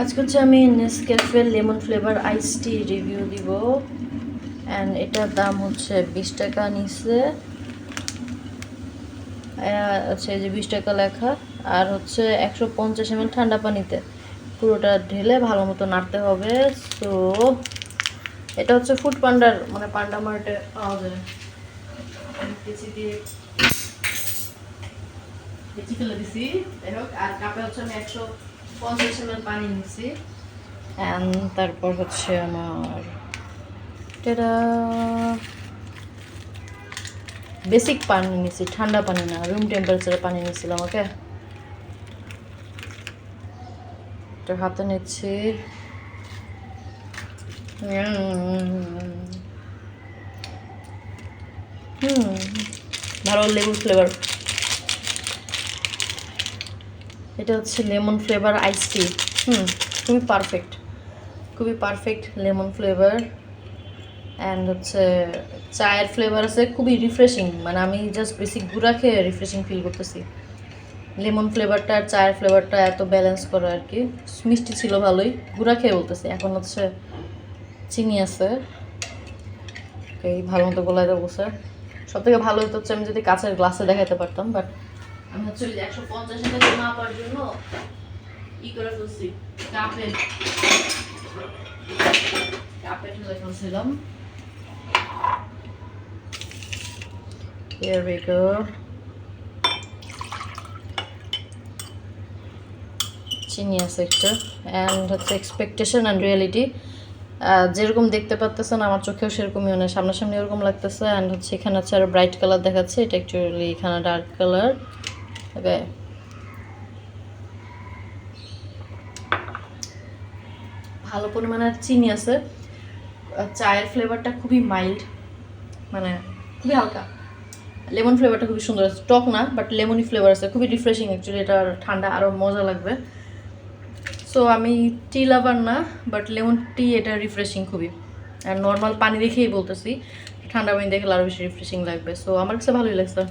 আজকে হচ্ছে আমি নেসক্যাফে লেমন ফ্লেভার আইস টি রিভিউ দিব। অ্যান্ড এটার দাম হচ্ছে 20 টাকা নিচ্ছে। আচ্ছা, এই যে 20 টাকা লেখা। আর হচ্ছে 150 ml ঠান্ডা পানিতে পুরোটা ঢেলে ভালো মতো নাড়তে হবে। সো এটা হচ্ছে ফুড পান্ডার মানে পান্ডা মার্টে পাওয়া যায়। কেচি দিয়ে কেচি ফেলে দিছি। যাই হোক, আর কাপে হচ্ছে আমি 150 ml পানি নিচ্ছি। অ্যান্ড তারপর হচ্ছে আমার বেসিক পানি নিচ্ছি, ঠান্ডা পানি না, রুম টেম্পারেচারে পানি নিচ্ছিলাম। ওকে, এটা হাতে নিচ্ছি। ভালো লেবু ফ্লেভার। এটা হচ্ছে লেমন ফ্লেভার আইস টি। খুবই পারফেক্ট, খুবই পারফেক্ট লেমন ফ্লেভার। অ্যান্ড হচ্ছে চায়ের ফ্লেভার আছে, খুবই রিফ্রেশিং। মানে আমি জাস্ট বেসিক গুঁড়া খেয়ে রিফ্রেশিং ফিল করতেছি। লেমন ফ্লেভারটা আর চায়ের ফ্লেভারটা এত ব্যালেন্স করা আর কি। মিষ্টি ছিল ভালোই, গুঁড়া খেয়ে বলতেছি। এখন হচ্ছে চিনি আছে, এই ভালো মতো গোলায় দেবো স্যার। সব থেকে ভালো হচ্ছে আমি যদি কাঁচের গ্লাসে দেখাতে পারতাম, বাট আমি হচ্ছে 150 ml মাপার জন্য করে ফেলছি কাপে কাপে ঢেলে ফেলছিলাম। Here we go. চিনি আছে একটু। অ্যান্ড হচ্ছে এক্সপেকটেশন অ্যান্ড রিয়েলিটি, যেরকম দেখতে পাচ্তেছেন আমার চোখেও সেরকমই, মানে সামনাসামনি এরকম লাগতেছে। অ্যান্ড হচ্ছে এখানে হচ্ছে আরও ব্রাইট কালার দেখাচ্ছে, এটা অ্যাকচুয়ালি এখানে ডার্ক কালার। ওকে, ভালো পরিমাণে চিনি আছে। চায়ের ফ্লেভারটা খুবই মাইল্ড, মানে খুবই হালকা। লেমন ফ্লেভারটা খুবই সুন্দর আছে, টক না বাট লেমনি ফ্লেভার আছে, খুবই রিফ্রেশিং। অ্যাকচুয়ালি এটা ঠান্ডা আরও মজা লাগবে। সো আমি টি লাভার না, বাট লেমন টি এটা রিফ্রেশিং খুবই। আর নর্মাল পানি দেখেই বলতেছি, ঠান্ডা পানি দেখলে আরও বেশি রিফ্রেশিং লাগবে। সো আমার কাছে ভালোই লাগছে।